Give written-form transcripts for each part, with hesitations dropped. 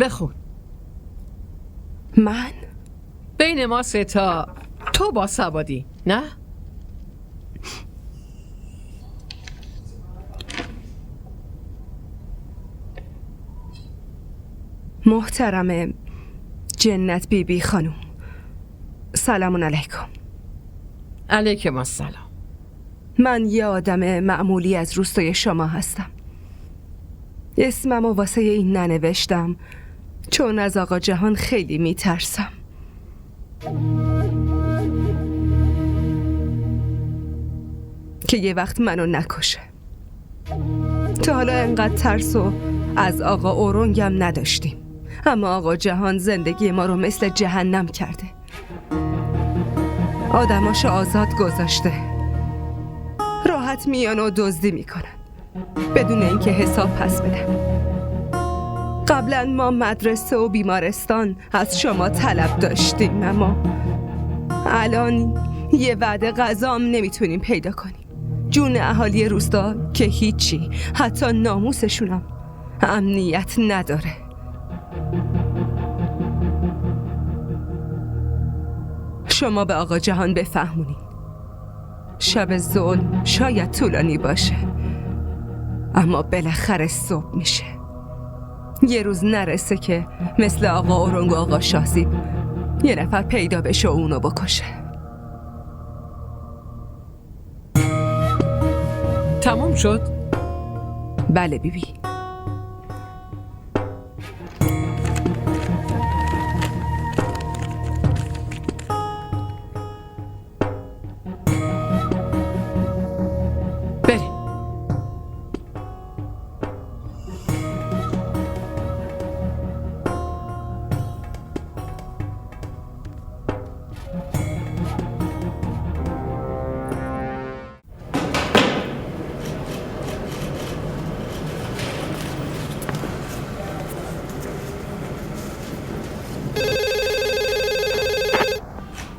بخون. من؟ بین ما سه تا تو با سوادی، نه؟ محترم جنت بیبی خانم، سلام علیکم. علیکم السلام. من یه آدم معمولی از روستای شما هستم. اسممو واسه این ننوشتم چون از آقا جهان خیلی میترسم. که یه وقت منو نکشه. تا حالا انقدر ترسو از آقا اورنگم نداشتیم، اما آقا جهان زندگی ما رو مثل جهنم کرده. آدماشو آزاد گذاشته، راحت میان و دزدی میکنن بدون اینکه حساب پس بدن. قبلا ما مدرسه و بیمارستان از شما طلب داشتیم، اما الان یه وعده غذا هم نمیتونیم پیدا کنیم. جون اهالی روستا که هیچی، حتی ناموسشونم امنیت نداره. شما به آقا جهان بفهمونین شب ظلم شاید طولانی باشه، اما بالاخره صبح میشه. یه روز نرسه که مثل آقا اورنگ و آقا شاهزیب یه نفر پیدا بشه و اونو بکشه. تموم شد؟ بله بیبی. بریم.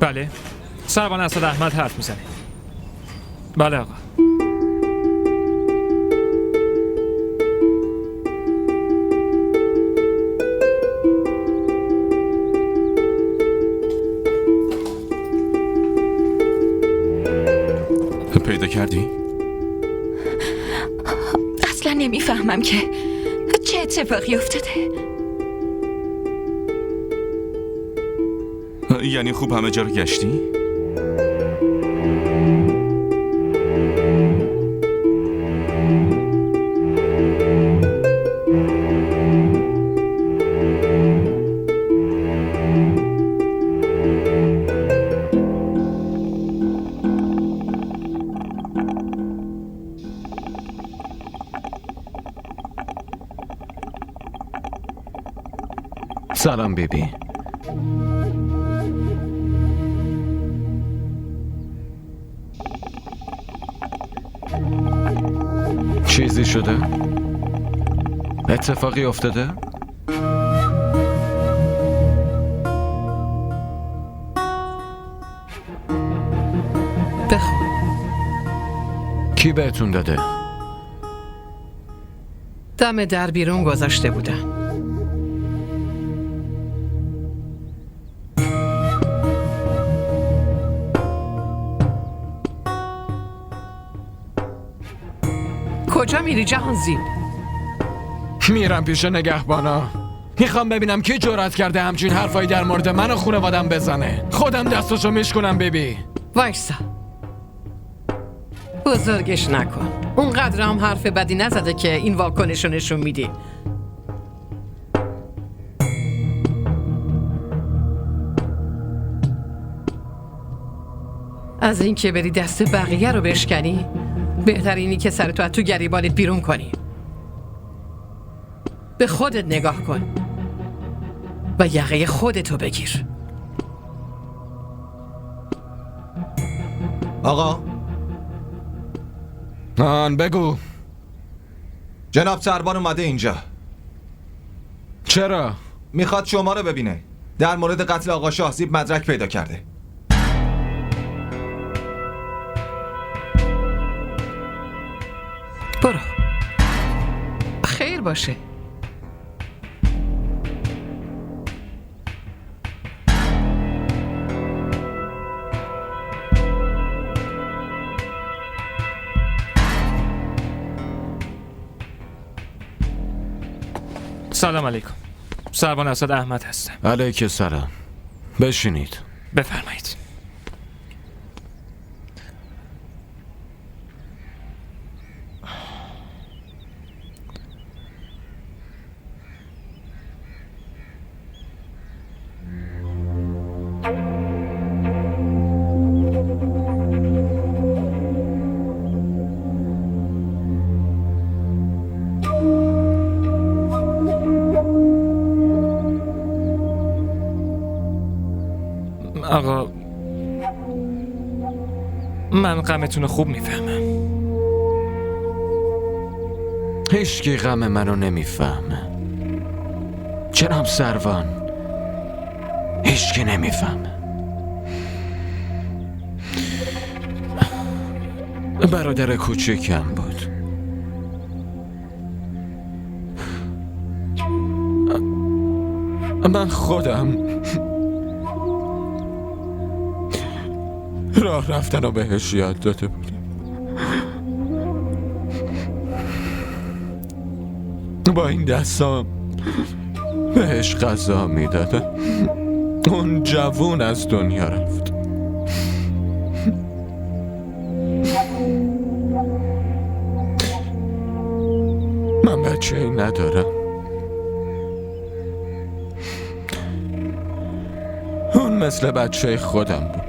بله، سربان اسد احمد حرف میزنه. بله آقا. پیدا کردی؟ اصلا نمیفهمم که چه اتفاقی افتاده. یعنی خوب همه جا رو گشتی؟ سلام بیبی. چیزی شده؟ اتفاقی افتاده؟ بخون. کی بهتون داده؟ دم در بیرون گذاشته بودن. کجا میری جهانزیب؟ میرم پیش نگهبانا. میخوام ببینم کی جرأت کرده همچین حرفایی در مورد من و خانوادم بزنه. خودم دستشو میشکنم بیبی. وایسا، بزرگش نکن. اونقدر هم حرف بدی نزده که این واکنشو نشون میدی. از این که بری دست بقیه رو بشکنی، بهتر اینی که سرتو از تو گریبانت بیرون کنی. به خودت نگاه کن و یقه خودتو بگیر. آقا آن بگو. جناب سربان اومده اینجا. چرا؟ میخواد شما رو ببینه. در مورد قتل آقا شاهزیب مدرک پیدا کرده. برو. خیر باشه. سلام علیکم. سروان اسد احمد هستم. علیک سلام. بشینید. بفرمایید. آقا من غمتون رو خوب میفهمم. هیچکی غم منو نمیفهمه. جناب سروان، هیچکی نمیفهمه. برادر کوچکم بود. من خودم راه رفتن رو بهش یاد داده بودم. با این دستام بهش غذا میدادم. اون جوون از دنیا رفت. من بچه ای ندارم. اون مثل بچه خودم بود.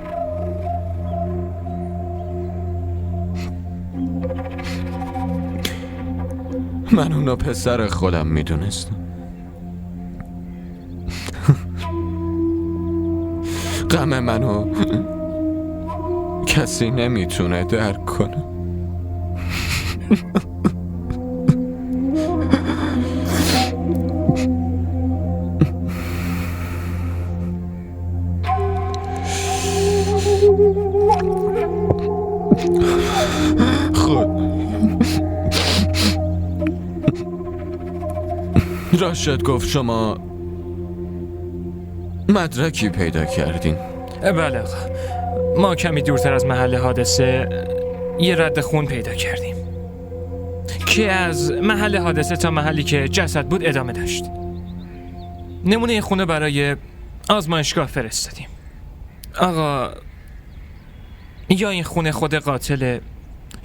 من اونو پسر خودم میدونستم. غم منو کسی نمیتونه درک کنه. راشد گفت شما مدرکی پیدا کردین. بله آقا، ما کمی دورتر از محل حادثه یه رد خون پیدا کردیم که از محل حادثه تا محلی که جسد بود ادامه داشت. نمونه خونه برای آزمایشگاه فرستادیم. آقا یا این خونه خود قاتله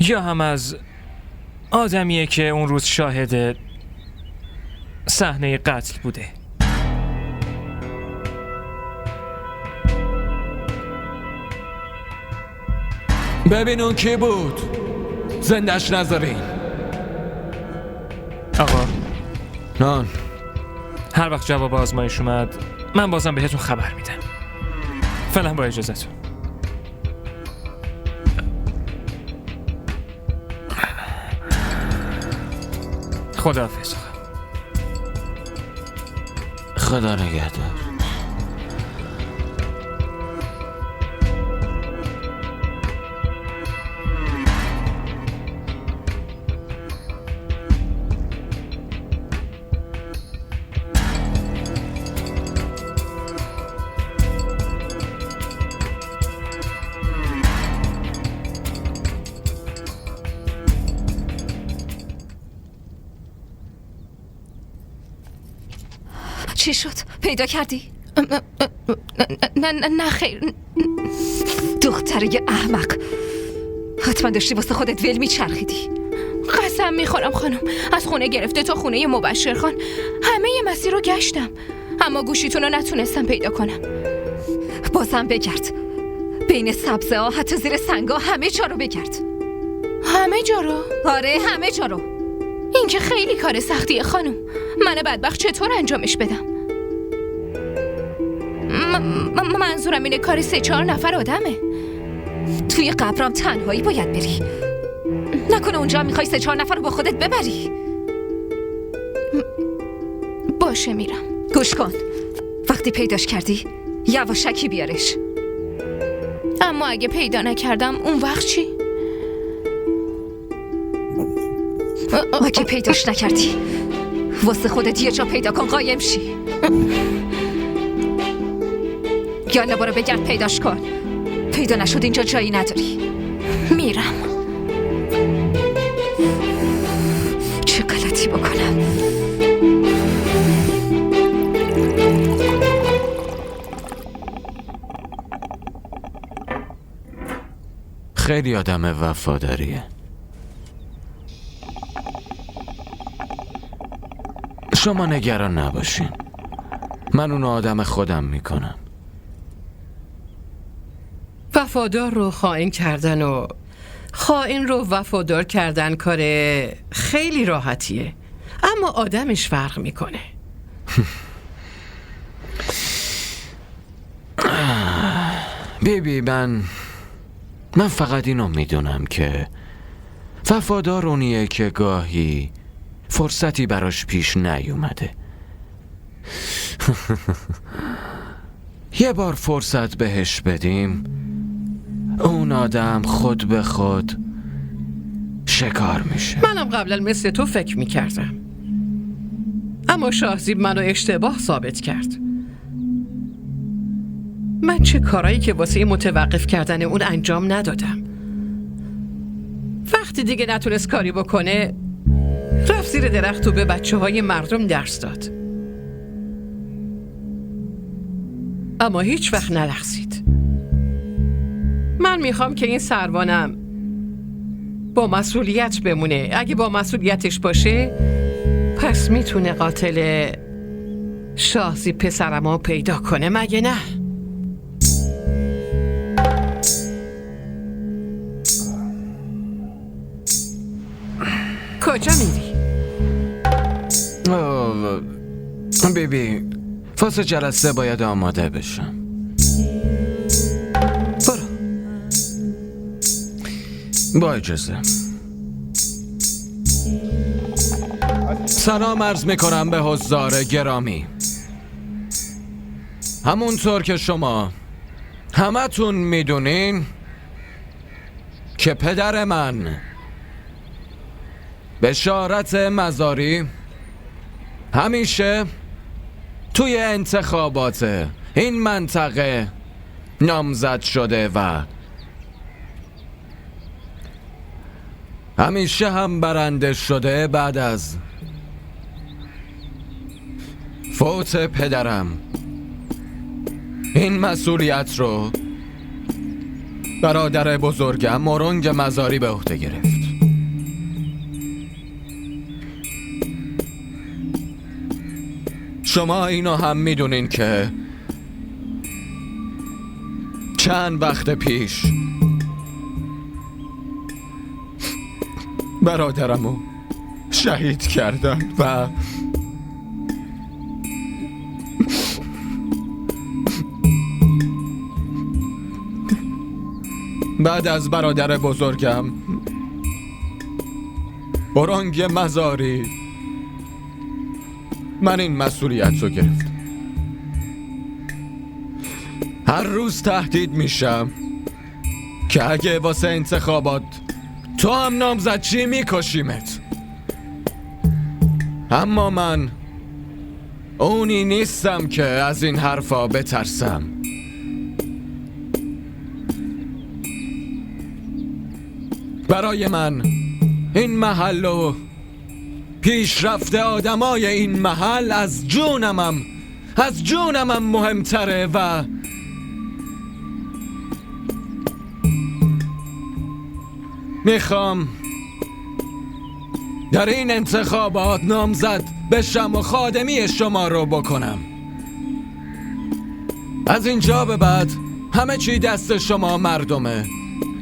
یا هم از آدمیه که اون روز شاهد صحنه قتل بوده. ببین اون کی بود؟ زندش نذارین. آقا نان، هر وقت جواب آزمایش اومد من بازم بهتون خبر میدم. فعلا با اجازهتون. خداحافظ. خدا نگهدار. چی شد؟ پیدا کردی؟ نه خیر. دختره احمق، حتما داشتی واسه خودت ول میچرخیدی. قسم میخورم خانم، از خونه گرفته تا خونه مبشر خان همه ی مسیر رو گشتم، اما گوشیتون رو نتونستم پیدا کنم. بازم بگرد، بین سبزه ها، حتی زیر سنگا، همه جا رو بگرد. همه جا رو؟ آره همه جا رو. این که خیلی کار سختیه خانم. من بدبخت چطور انجامش بدم؟ منظورم اینه کار 3-4 نفر آدمه. توی قبرم تنهایی باید بری. نکنه اونجا میخوای 3-4 نفر رو با خودت ببری. باشه میرم. گوش کن، وقتی پیداش کردی یواشکی بیارش. اما اگه پیدا نکردم اون وقت چی؟ اگه پیداش نکردی واسه خودت یه جا پیدا کن قایم شی. یالا برو بگرد پیداش کن. پیدا نشد اینجا جایی نداری. میرم. چه غلطی بکنم؟ خیلی آدم وفاداریه. شما نگران نباشین، من اونو آدم خودم میکنم. وفادار رو خائن کردن و خائن رو وفادار کردن کار خیلی راحتیه، اما آدمش فرق میکنه. بیبی من فقط اینو میدونم که وفادار اونیه که گاهی فرصتی براش پیش نیومده. یه بار فرصت بهش بدیم، اون آدم خود به خود شکار میشه. منم قبلا مثل تو فکر میکردم، اما شاهزیب منو اشتباه ثابت کرد. من چه کارایی که واسه متوقف کردن اون انجام ندادم. وقتی دیگه نتونست کاری بکنه رفت زیر درخت و به بچه‌های مردم درس داد، اما هیچ وقت نلغزید. من میخوام که این سروانم با مسئولیت بمونه. اگه با مسئولیتش باشه پس میتونه قاتل شاهزیب پسرمو پیدا کنه، مگه نه؟ کجا میری؟ بیبی واسه جلسه باید آماده بشم. برو. با اجازه. سلام عرض میکنم به حضار گرامی. همونطور که شما همتون میدونین که پدر من بشارت مزاری همیشه توی انتخابات این منطقه نامزد شده و همیشه هم برنده شده. بعد از فوت پدرم این مسئولیت رو برادر بزرگم مورنگ مزاری به عهده گرفت. شما اینو هم میدونین که چند وقت پیش برادرمو شهید کردن و بعد از برادر بزرگم مورنگ مزاری من این مسئولیت رو گرفتم. هر روز تهدید میشم که اگه واسه انتخابات تو هم نامزد چی میکشیمت. اما من اونی نیستم که از این حرفا بترسم. برای من این محل و پیشرفت آدمای این محل از جونمم مهمتره و میخوام در این انتخابات نامزد بشم و خادمی شما رو بکنم. از اینجا به بعد همه چی دست شما مردمه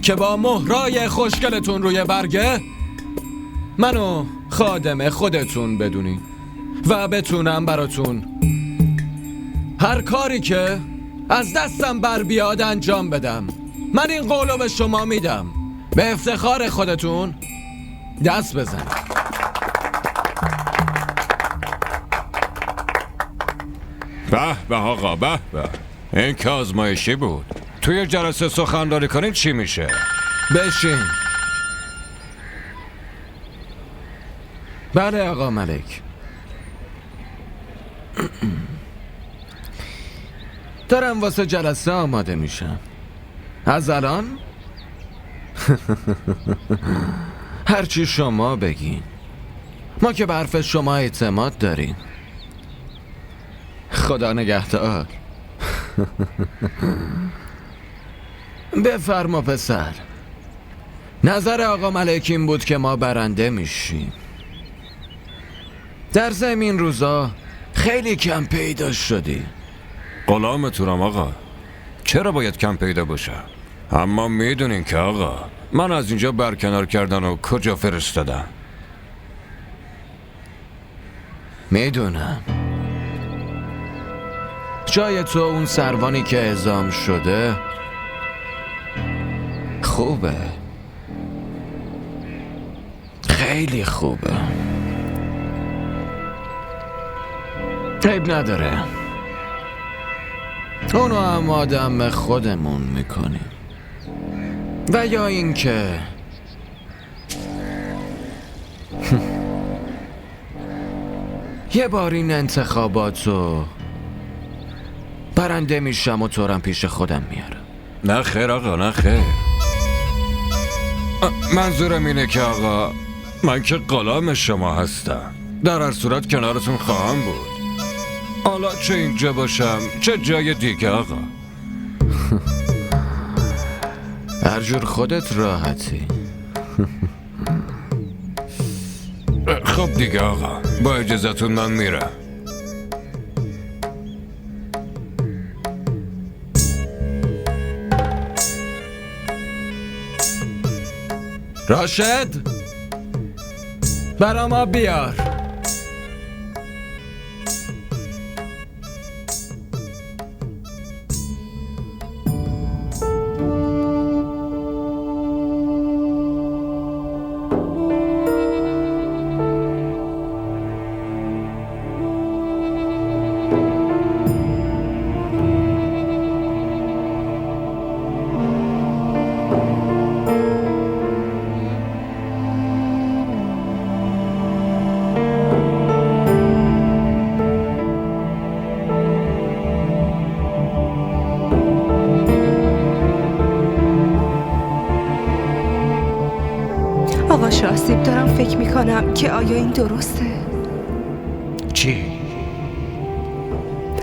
که با مهرای خوشگلتون روی برگه منو خادم خودتون بدونی و بتونم براتون هر کاری که از دستم بر بیاد انجام بدم. من این قولو به شما میدم. به افتخار خودتون دست بزن. به به آقا، به به. این که آزمایشی بود. توی جلسه سخنرانی کنید چی میشه؟ بشین. بله آقا ملک. دارم واسه جلسه آماده میشم. از الان هرچی شما بگین. ما که به حرف شما اعتماد داریم. خدا نگهدار. بفرما پسر. نظر آقا ملک این بود که ما برنده میشیم. در زمین روزا خیلی کم پیدا شدی. غلامتونم آقا. چرا باید کم پیدا باشه؟ اما میدونین که آقا من از اینجا برکنار کردن و کجا فرستادم؟ میدونم. جای تو اون سروانی که اعزام شده خوبه، خیلی خوبه. عیب نداره، اونو هم آدم خودمون میکنیم. و یا اینکه یه بار این انتخاباتو برنده میشم و تورم پیش خودم میارم. نه خیر آقا، نه خیر. منظورم اینه که آقا من که غلام شما هستم، در هر صورت کنارتون خواهم بود، حالا چه اینجا باشم چه جای دیگه آقا. هر جور خودت راحتی. خب دیگه آقا، با اجازتون من میرم. راشد، برا ما بیار. آقا شاهزیب، دارم فکر میکنم که آیا این درسته؟ چی؟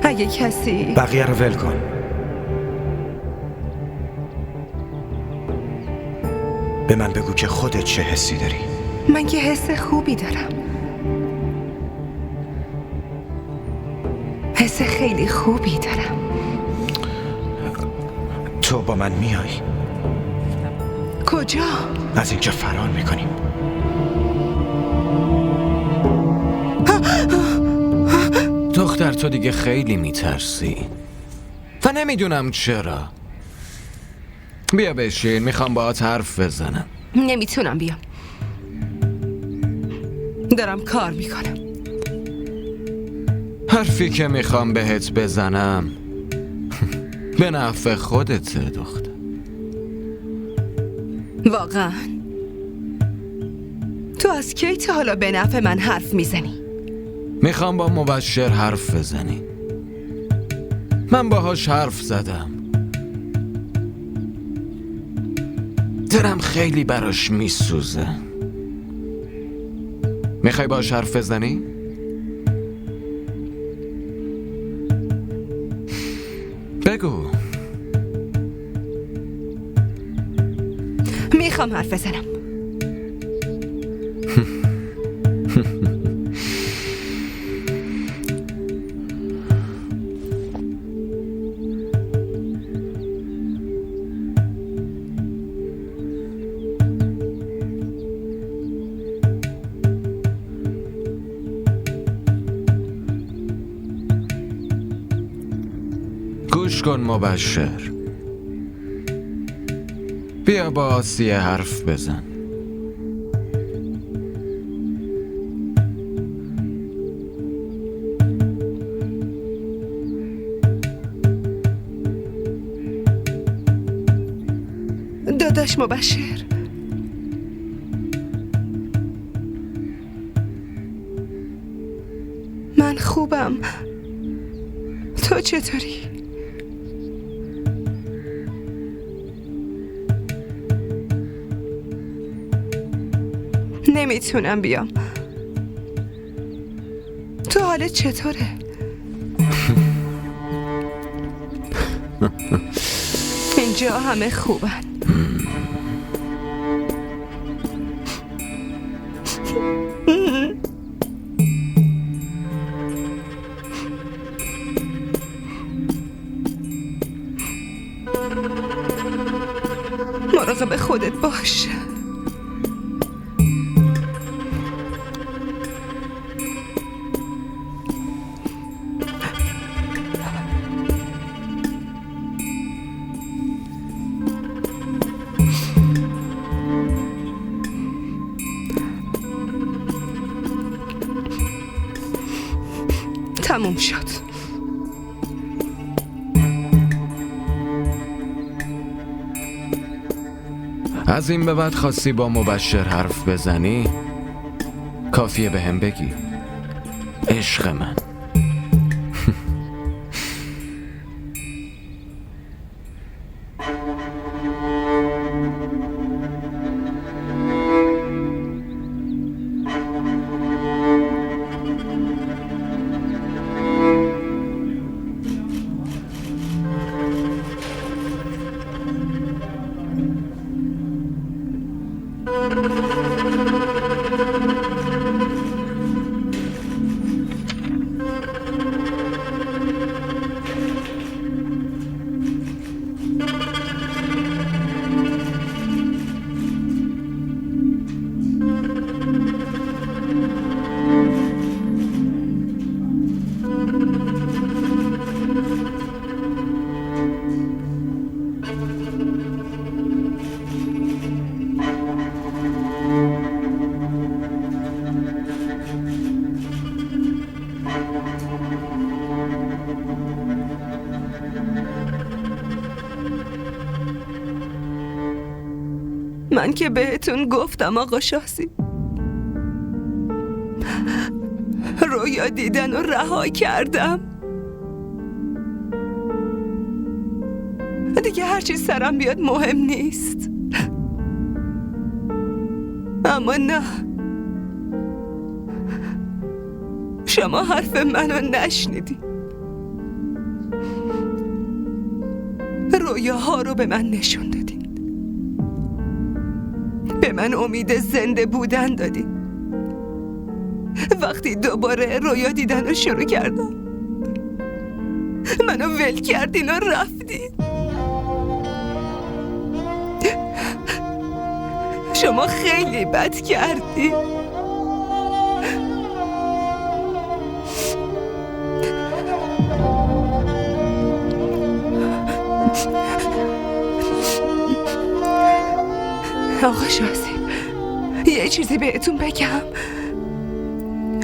اگه کسی بقیه رو ول کن. به من بگو که خودت چه حسی داری. من که حس خوبی دارم، حس خیلی خوبی دارم. تو با من میای؟ کجا؟ از اینجا فرار میکنیم. دختر تو دیگه خیلی میترسی و نمیدونم چرا. بیا بشین، میخوام باهات حرف بزنم. نمیتونم بیام، دارم کار میکنم. حرفی که میخوام بهت بزنم به نفع خودته دختر. واقعا؟ تو از کی تا حالا به نفع من حرف میزنی؟ میخوام با مبشر حرف بزنی. من باهاش حرف زدم، دلم خیلی براش میسوزه. میخوای باهاش حرف بزنی؟ بگو. میخوام حرف بزنم. گوش کن مبشر، بیا با آسیه حرف بزن. داداش مبشر، من خوبم، تو چطوری؟ نمیتونم بیام. تو حالت چطوره؟ اینجا همه خوبن. خودت باش. تموم شد. از این به بعد خواستی با مبشر حرف بزنی کافیه به هم بگی عشق من. من که بهتون گفتم آقا شاسی، رویا دیدن و رها کردم. دیگه هرچی سرم بیاد مهم نیست. اما نه، شما حرف منو نشنیدی. رویاها رو به من نشون دادین، به من امید زنده بودن دادین. وقتی دوباره رویا دیدن رو شروع کردم، منو ول کردین و رفتین. شما خیلی بد کردین. آقا شازی، یه چیزی بهتون بگم.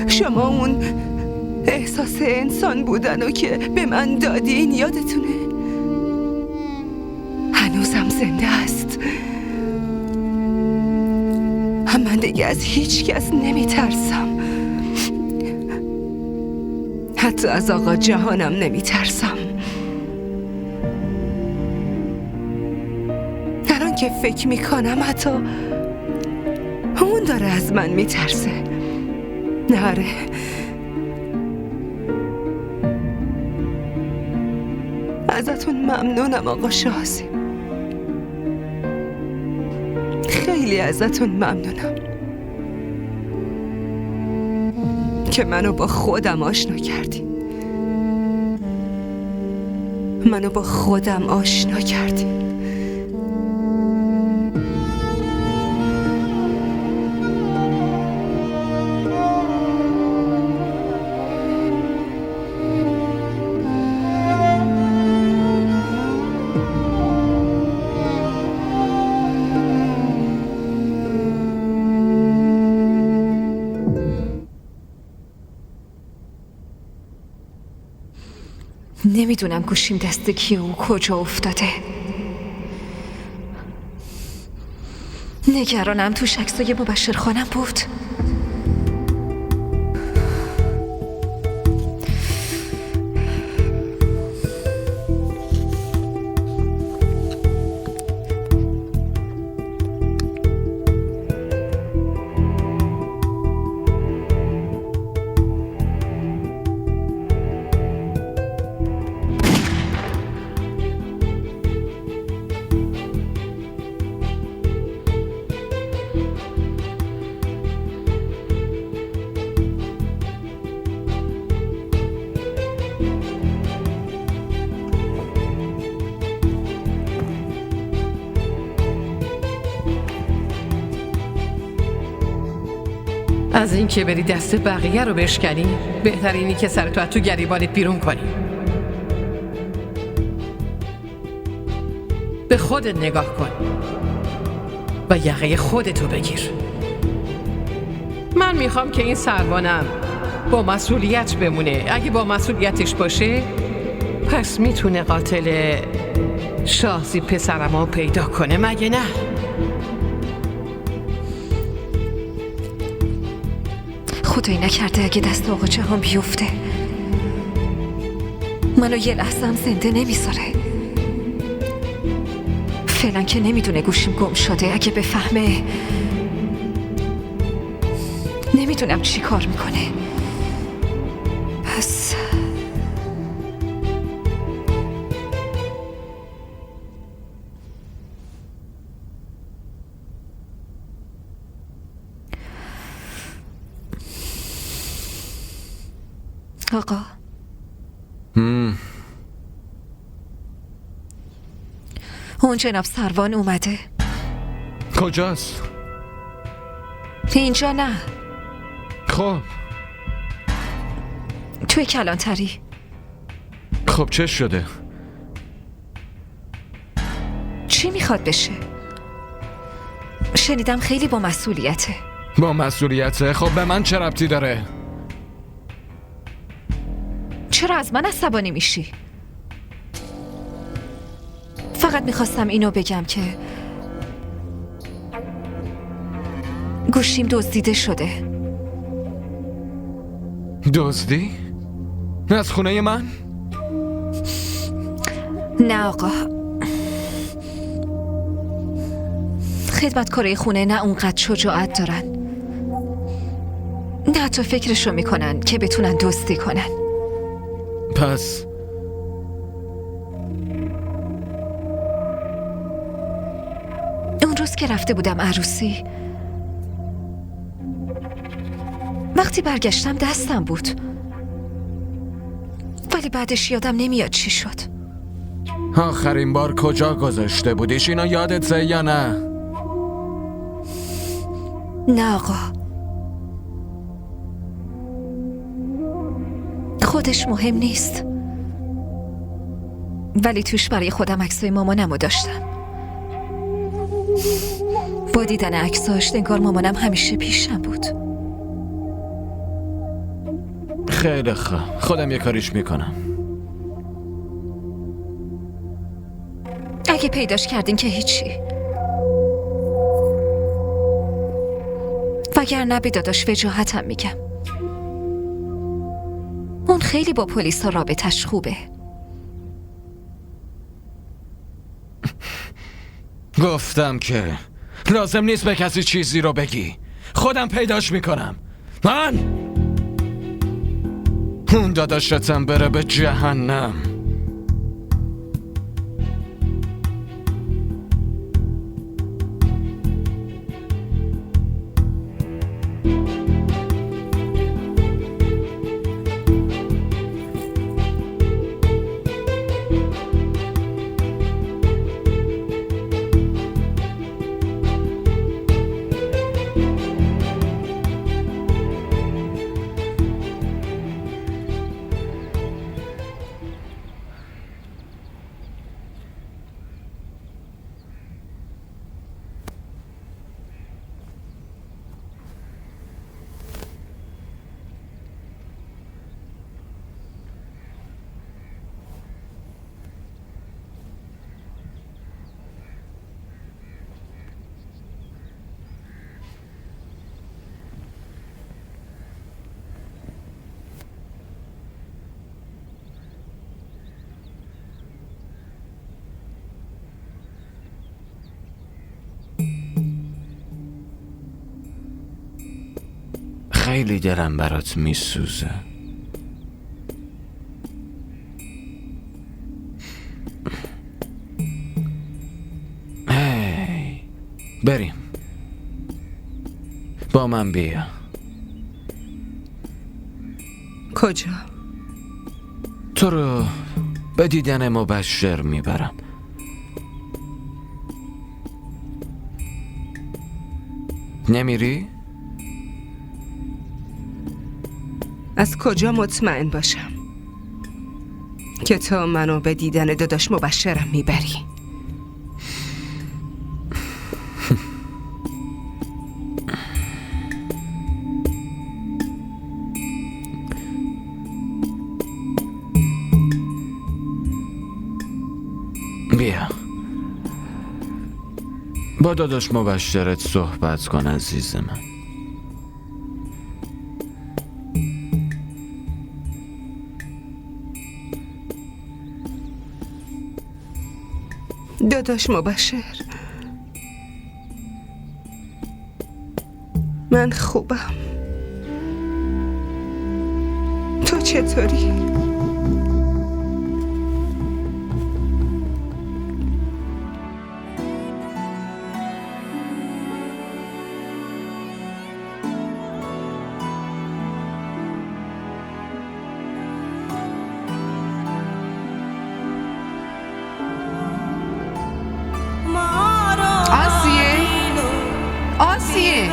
شما اون احساس انسان بودن رو که به من دادین یادتونه؟ هنوزم زنده است. من دیگه از هیچ کس نمی ترسم، حتی از آقا جهانم نمی ترسم. الان که فکر می کنم حتی اون داره از من می ترسه. نره، ازتون ممنونم آقا شازی، خیلی ازتون ممنونم که منو با خودم آشنا کردین. منو با خودم آشنا کردین. نمیدونم گوشیم دست کیه و کجا افتاده. نگرانم تو عکسای مبشر خانم بود. از این که بری دست بقیه رو بشکنی بهتر اینی که سرتو از تو گریبانت بیرون کنی. به خودت نگاه کن و یقه خودتو بگیر. من میخوام که این سروانم با مسئولیت بمونه. اگه با مسئولیتش باشه پس میتونه قاتل شاهزیب پسرمو پیدا کنه، مگه نه؟ خدایی نکرده اگه دست آقا جهان بیفته منو یه لحظه هم زنده نمیذاره. فعلا که نمیدونه گوشیم گم شده. اگه بفهمه نمیدونم چی کار میکنه. پس آقا اون جناب سروان اومده. کجاست؟ اینجا نه، خب توی کلانتری. خب چه شده؟ چی میخواد بشه؟ شنیدم خیلی با مسئولیته. با مسئولیته؟ خب به من چه ربطی داره؟ چرا از من عصبانی میشی؟ فقط میخواستم اینو بگم که گوشیم دزدیده شده. دزدی؟ از خونه من؟ نه آقا، خدمتکارای خونه نه اونقدر شجاعت دارن، نه حتی فکرشو میکنن که بتونن دزدی کنن. پس اون روز که رفته بودم عروسی، وقتی برگشتم دستم بود، ولی بعدش یادم نمیاد چی شد. آخرین بار کجا گذاشته بودیش؟ اینو یادته یا نه؟ نه آقا، خودش مهم نیست، ولی توش برای خودم عکسای مامانمو داشتم. با دیدن عکساش انگار مامانم همیشه پیشم بود. خیلی خوب، خودم یه کاریش میکنم. اگه پیداش کردین که هیچی، وگرنه به داداش وجاهتم میگم. اون خیلی با پلیسا رابطش خوبه. گفتم که لازم نیست به کسی چیزی رو بگی، خودم پیداش میکنم. من اون داداشتم بره به جهنم. خیلی دلم برات میسوزه. هی بریم، با من بیا. کجا؟ تو رو به دیدن مبشر میبرم. نمیری؟ از کجا مطمئن باشم که تو منو به دیدن داداش مبشرم میبری؟ بیا با داداش مبشرت صحبت کن عزیز من. داداش مبشر، من خوبم. تو چطوری؟ آسیه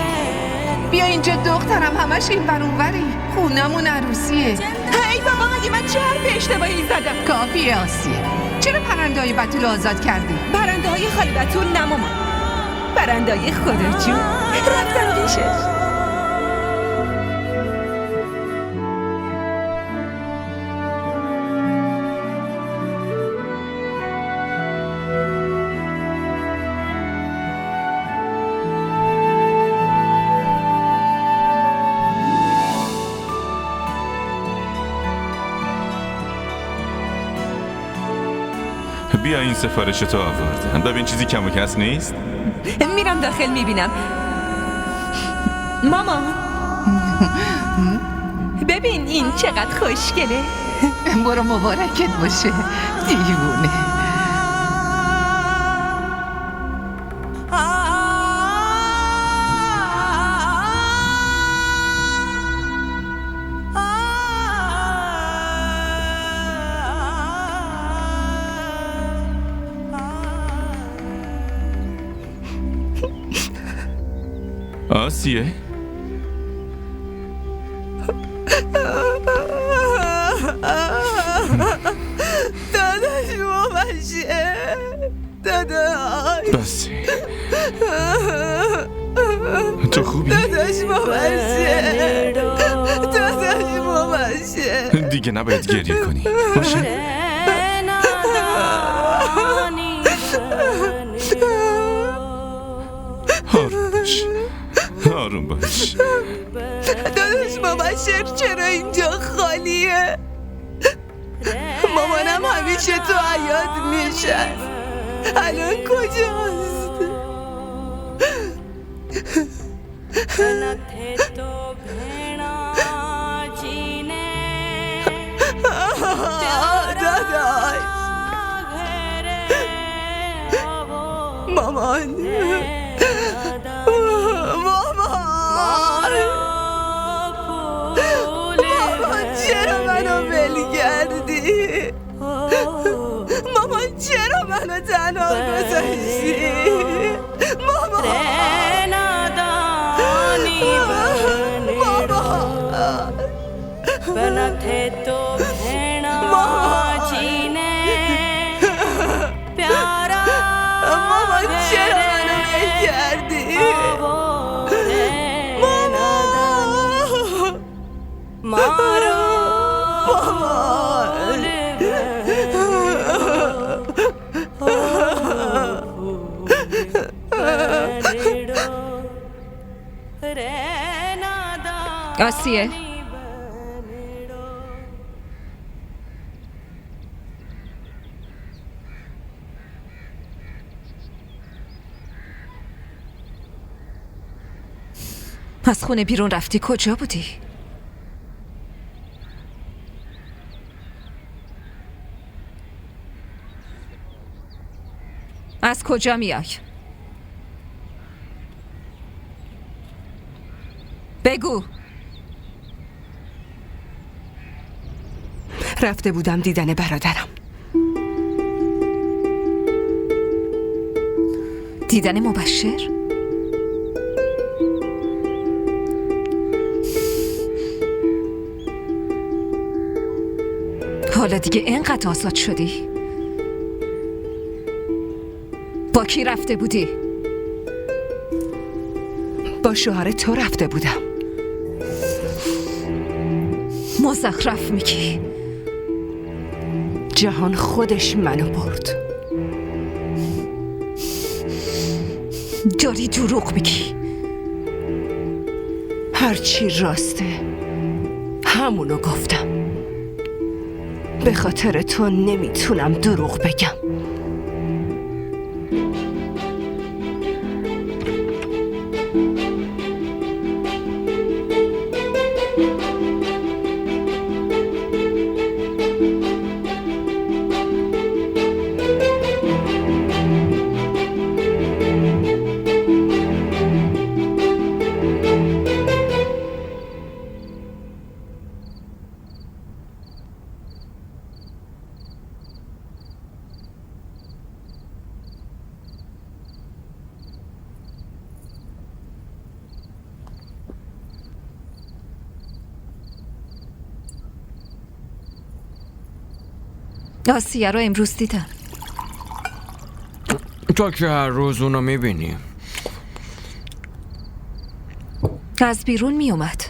بیا اینجا دخترم، همش این ور اونوری، خونمون عروسیه. هی بابا، مگه من چه حرف اشتباهی زدم؟ کافیه آسیه. چرا پرنده‌های بتول آزاد کردی؟ پرنده های خالی بتول نه ماما، پرنده های خدا جون رفتم پیشش. بیا این سفارش تو آوردم، ببین چیزی کم و کس نیست. میرم داخل میبینم. ماما ببین این چقدر خوشگله. برو مبارکت باشه دیوونه. آسیه داداش مبشر، داداش بس تو خوبی؟ داداش مبشر، داداش مبشر. دیگه نباید گریه کنی، باشه؟ آروم باش، آروم باش. داداش مبشر چرا اینجا خالیه؟ مامانم همیشه تو حیاط میشه، الان کجاست؟ داداش مامان، چرا منو ول کردی؟ مامان چرا منو تنها گذاشتی؟ مامان مامان چرا منو ول کردی؟ آسیه از خونه بیرون رفتی، کجا بودی؟ از کجا میای؟ بگو. رفته بودم دیدن برادرم. دیدن مبشر؟ حالا دیگه اینقدر آزاد شدی؟ با کی رفته بودی؟ با شوهر تو رفته بودم. مزخرف میگی. جهان خودش منو برد. داری دروغ میگی. هرچی راسته همونو گفتم. به خاطر تو نمیتونم دروغ بگم. آسیه رو امروز دیدم. تو که هر روز اونو میبینی. از بیرون میومد.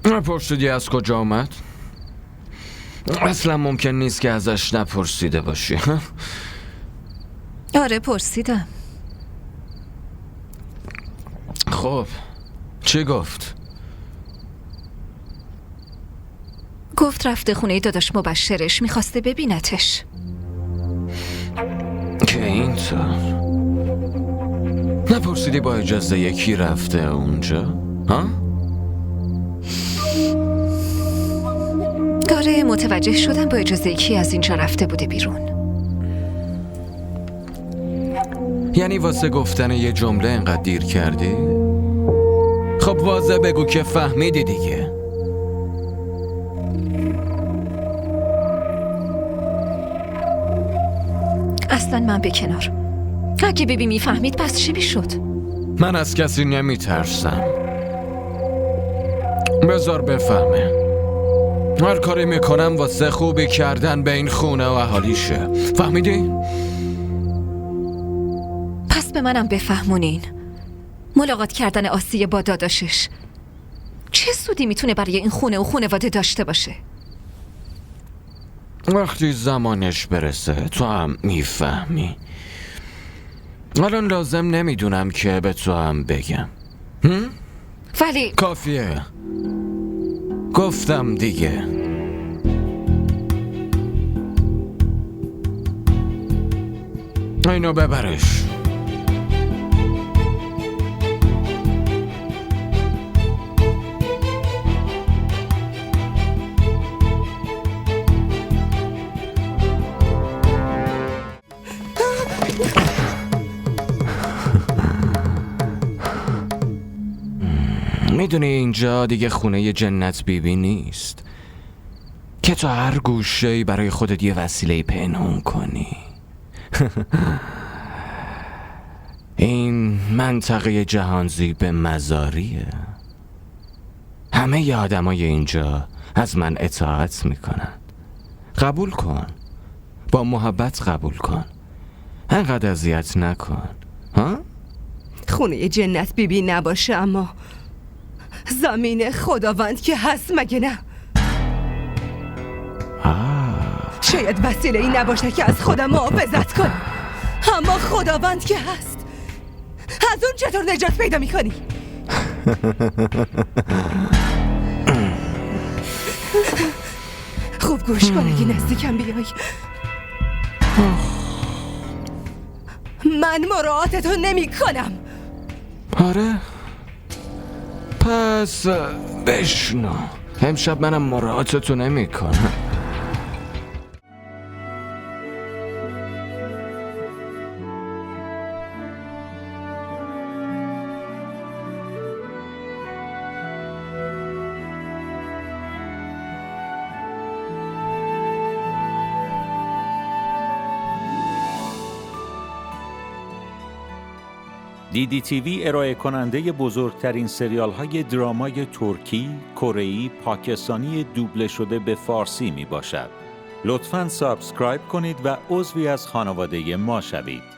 نپرسیدی از کجا اومد؟ اصلا ممکن نیست که ازش نپرسیده باشی. آره پرسیدم. خب چی گفت؟ گفت رفته خونه داداش مبشرش، میخواسته ببینتش. که اینطور؟ نپرسیدی با اجازه یکی رفته اونجا؟ ها؟ آره متوجه شدم با اجازه یکی از اینجا رفته بوده بیرون. یعنی واسه گفتن یه جمله انقدر دیر کردی؟ خب واضح بگو که فهمیدی دیگه. اصلا من به کنار. اگه بیبی میفهمید پس چی میشد؟ من از کسی نمیترسم. بذار بفهمه. هر کاری میکنم واسه خوبی کردن به این خونه و اهالیشه. فهمیدی؟ پس به منم بفهمونین. ملاقات کردن آسیه با داداشش چه سودی میتونه برای این خونه و خانواده داشته باشه؟ وقتی زمانش برسه تو هم میفهمی. الان لازم نمیدونم که به تو هم بگم. ولی کافیه. گفتم دیگه. اینو ببرش. میدونی اینجا دیگه خونه جنت بیبی نیست که تو هر گوشه‌ای برای خودت یه وسیله پنهون کنی. این منطقه جهانزیب مزاریه. همه ی آدمای اینجا از من اطاعت میکنن. قبول کن، با محبت قبول کن، انقدر اذیت نکن. ها؟ خونه جنت بیبی نباشه اما زمین خداوند که هست مگه نه؟ شاید وسیله ای نباشه که از خودم محافظت کنم، اما خداوند که هست. از اون چطور نجات پیدا میکنی؟ خوب گوش کن اگه نزدیکم بیای. من مراعاتتو نمی کنم. آره؟ پس بشنو، امشب منم مراعاتتو نمی کنم. DDTV ارائه کننده بزرگترین سریال های درامای ترکی، کره‌ای، پاکستانی دوبله شده به فارسی می باشد. لطفاً سابسکرایب کنید و عضوی از خانواده ما شوید.